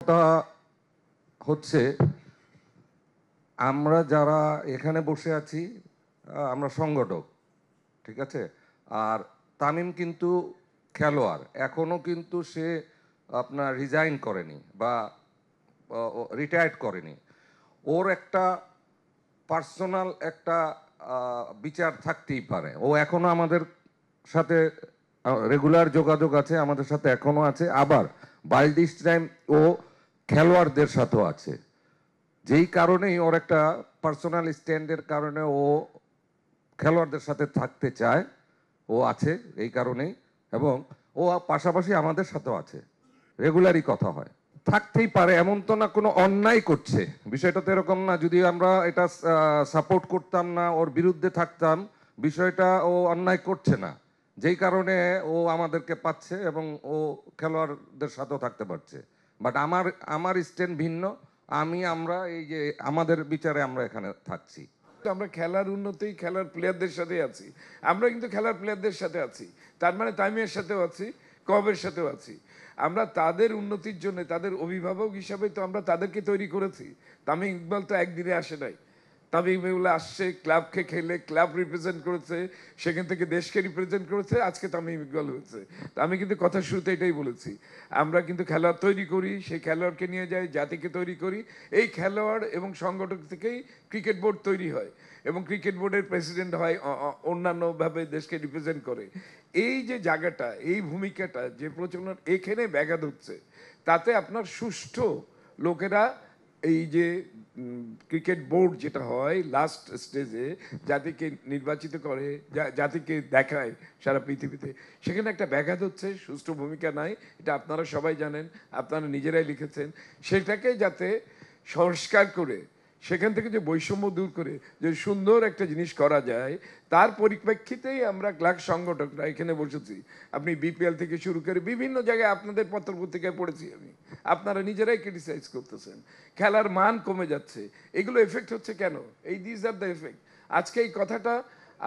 টা হচ্ছে আমরা যারা এখানে বসে আছি আমরা সংগঠক, ঠিক আছে। আর তামিম কিন্তু খেলোয়াড়, এখনো কিন্তু সে আপনার রিজাইন করেনি বা রিটায়ার্ড করেনি। ওর একটা পার্সোনাল একটা বিচার থাকতেই পারে। ও এখনো আমাদের সাথে রেগুলার যোগাযোগ আছে, আমাদের সাথে এখনো আছে। আবার বাই দিস টাইম ও খেলোয়াড়দের সাথেও আছে, যেই কারণেই ওর একটা পার্সোনাল স্ট্যান্ডের কারণে ও খেলোয়াড়দের সাথে থাকতে চায়। ও আছে এই কারণেই, এবং ও পাশাপাশি আমাদের সাথেও আছে, রেগুলারই কথা হয়। থাকতেই পারে, এমন তো না কোনো অন্যায় করছে, বিষয়টা তো এরকম না। যদি আমরা এটা সাপোর্ট করতাম না, ওর বিরুদ্ধে থাকতাম, বিষয়টা ও অন্যায় করছে না, যেই কারণে ও আমাদেরকে পাচ্ছে এবং ও খেলোয়াড়দের সাথেও থাকতে পারছে। বাট আমার স্ট্যান্ড ভিন্ন। আমরা এই যে আমাদের বিচারে আমরা এখানে থাকছি। আমরা খেলার উন্নতি খেলার প্লেয়ারদের সাথে আছি। আমরা কিন্তু খেলার প্লেয়ারদের সাথে আছি, তার মানে তামিমের সাথেও আছি, কবের সাথেও আছি। আমরা তাদের উন্নতির জন্য তাদের অভিভাবক হিসাবে তো আমরা তাদেরকে তৈরি করেছি। তামিম ইকবাল তো একদিনে আসে নাই। তামিম ইকবাল আসছে, ক্লাবকে খেলে ক্লাব রিপ্রেজেন্ট করেছে, সেখান থেকে দেশকে রিপ্রেজেন্ট করেছে, আজকে তামিম ইকবাল হয়েছে। তা আমি কিন্তু কথা শুরুতে এটাই বলেছি, আমরা কিন্তু খেলোয়াড় তৈরি করি, সেই খেলোয়াড়কে নিয়ে যাই, জাতিকে তৈরি করি। এই খেলোয়াড় এবং সংগঠক থেকেই ক্রিকেট বোর্ড তৈরি হয় এবং ক্রিকেট বোর্ডের প্রেসিডেন্ট হয়, অন্যান্যভাবে দেশকে রিপ্রেজেন্ট করে। এই যে জায়গাটা, এই ভূমিকাটা যে প্রচলন এখানে ব্যাঘাত হচ্ছে, তাতে আপনার সুষ্ঠু লোকেরা এই যে ক্রিকেট বোর্ড যেটা হয় লাস্ট স্টেজে জাতিকে নির্বাচিত করে, জাতিকে দেখায় সারা পৃথিবীতে, সেখানে একটা ব্যাঘাত হচ্ছে, সুষ্ঠু ভূমিকা নাই। এটা আপনারা সবাই জানেন, আপনারা নিজেরাই লিখেছেন। সেটাকে যাতে সংস্কার করে সেখান থেকে যে বৈষম্য দূর করে যে সুন্দর একটা জিনিস করা যায়, তার পরিপ্রেক্ষিতেই আমরা ক্লাব সংগঠকরা এখানে বসেছি। আপনি বিপিএল থেকে শুরু করে বিভিন্ন জায়গায় আপনাদের পত্র পত্রিকায় পড়েছি আমি, আপনারা নিজেরাই ক্রিটিসাইজ করতেছেন খেলার মান কমে যাচ্ছে। এগুলো এফেক্ট হচ্ছে কেন? এই দিস আর দ্য এফেক্ট। আজকে এই কথাটা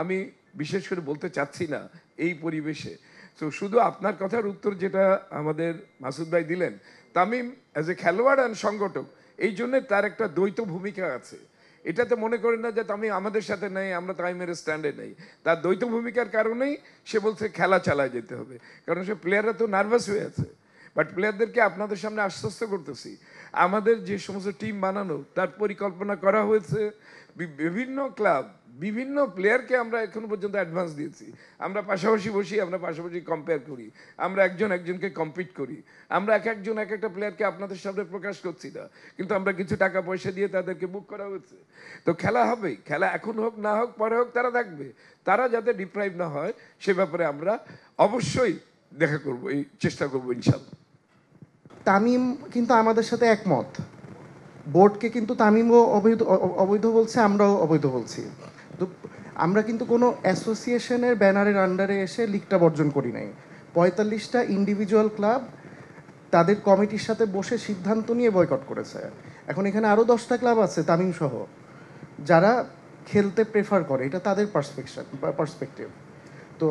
আমি বিশেষ করে বলতে চাচ্ছি না এই পরিবেশে। তো শুধু আপনার কথার উত্তর যেটা আমাদের মাসুদ ভাই দিলেন, তামিম অ্যাজ এ খেলোয়াড় অ্যান্ড সংগঠক, এই জন্যে তার একটা দ্বৈত ভূমিকা আছে। এটাতে মনে করেন না যে তামিম আমাদের সাথে নেই, আমরা তামিমের স্ট্যান্ডে নেই। তার দ্বৈত ভূমিকার কারণেই সে বলছে খেলা চালায় যেতে হবে, কারণ সে প্লেয়াররা তো নার্ভাস হয়ে আছে। বাট প্লেয়ারদেরকে আপনাদের সামনে আশ্বস্ত করতেছি, আমাদের যে সমস্ত টিম বানানো তার পরিকল্পনা করা হয়েছে। বিভিন্ন ক্লাব বিভিন্ন প্লেয়ারকে আমরা এখনো পর্যন্ত অ্যাডভান্স দিয়েছি। আমরা পাশাপাশি বসি, আমরা পাশাপাশি কম্পেয়ার করি, আমরা একজন একজনকে কম্পিট করি। আমরা এক একজন এক একটা প্লেয়ারকে আপনাদের সামনে প্রকাশ করছি না, কিন্তু আমরা কিছু টাকা পয়সা দিয়ে তাদেরকে বুক করা হয়েছে। তো খেলা হবেই, খেলা এখন হোক না হোক পরে হোক তারা থাকবে, তারা যাতে ডিপ্রাইভ না হয় সে ব্যাপারে আমরা অবশ্যই দেখা করব, এই চেষ্টা করবো ইনশাল্লাহ। তামিম কিন্তু আমাদের সাথে একমত। বোর্ডকে কিন্তু তামিমও অবৈধ অবৈধ বলছে, আমরাও অবৈধ বলছি। তো আমরা কিন্তু কোনো অ্যাসোসিয়েশনের ব্যানারের আন্ডারে এসে লিগটা বর্জন করি নাই। 45টা ইন্ডিভিজুয়াল ক্লাব তাদের কমিটির সাথে বসে সিদ্ধান্ত নিয়ে বয়কট করেছে। এখন এখানে আরও 10টা ক্লাব আছে তামিম সহ, যারা খেলতে প্রেফার করে, এটা তাদের পার্সপেক্টিভ। তো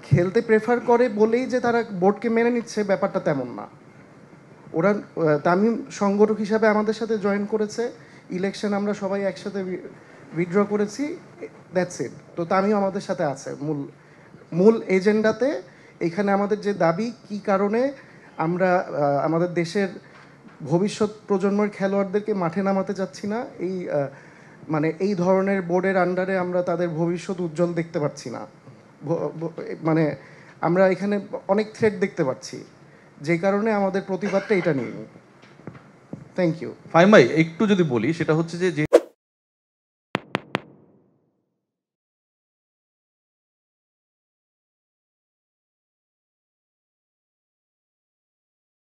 খেলতে প্রেফার করে বলেই যে তারা বোর্ডকে মেনে নিচ্ছে, ব্যাপারটা তেমন না। ওরা তামিম সংগঠক হিসাবে আমাদের সাথে জয়েন করেছে, ইলেকশন আমরা সবাই একসাথে উইথড্র করেছি, দ্যাটস ইট। তো তামিম আমাদের সাথে আছে মূল এজেন্ডাতে। এখানে আমাদের যে দাবি, কি কারণে আমরা আমাদের দেশের ভবিষ্যৎ প্রজন্মের খেলোয়াড়দেরকে মাঠে নামাতে চাচ্ছি না, এই মানে এই ধরনের বোর্ডের আন্ডারে আমরা তাদের ভবিষ্যৎ উজ্জ্বল দেখতে পাচ্ছি না। মানে আমরা এখানে অনেক থ্রেট দেখতে পাচ্ছি, যে কারণে আমাদের প্রতিবাদটা এটা নিয়ে। Thank you. ফাহিম ভাই, একটু যদি বলি, সেটা হচ্ছে যে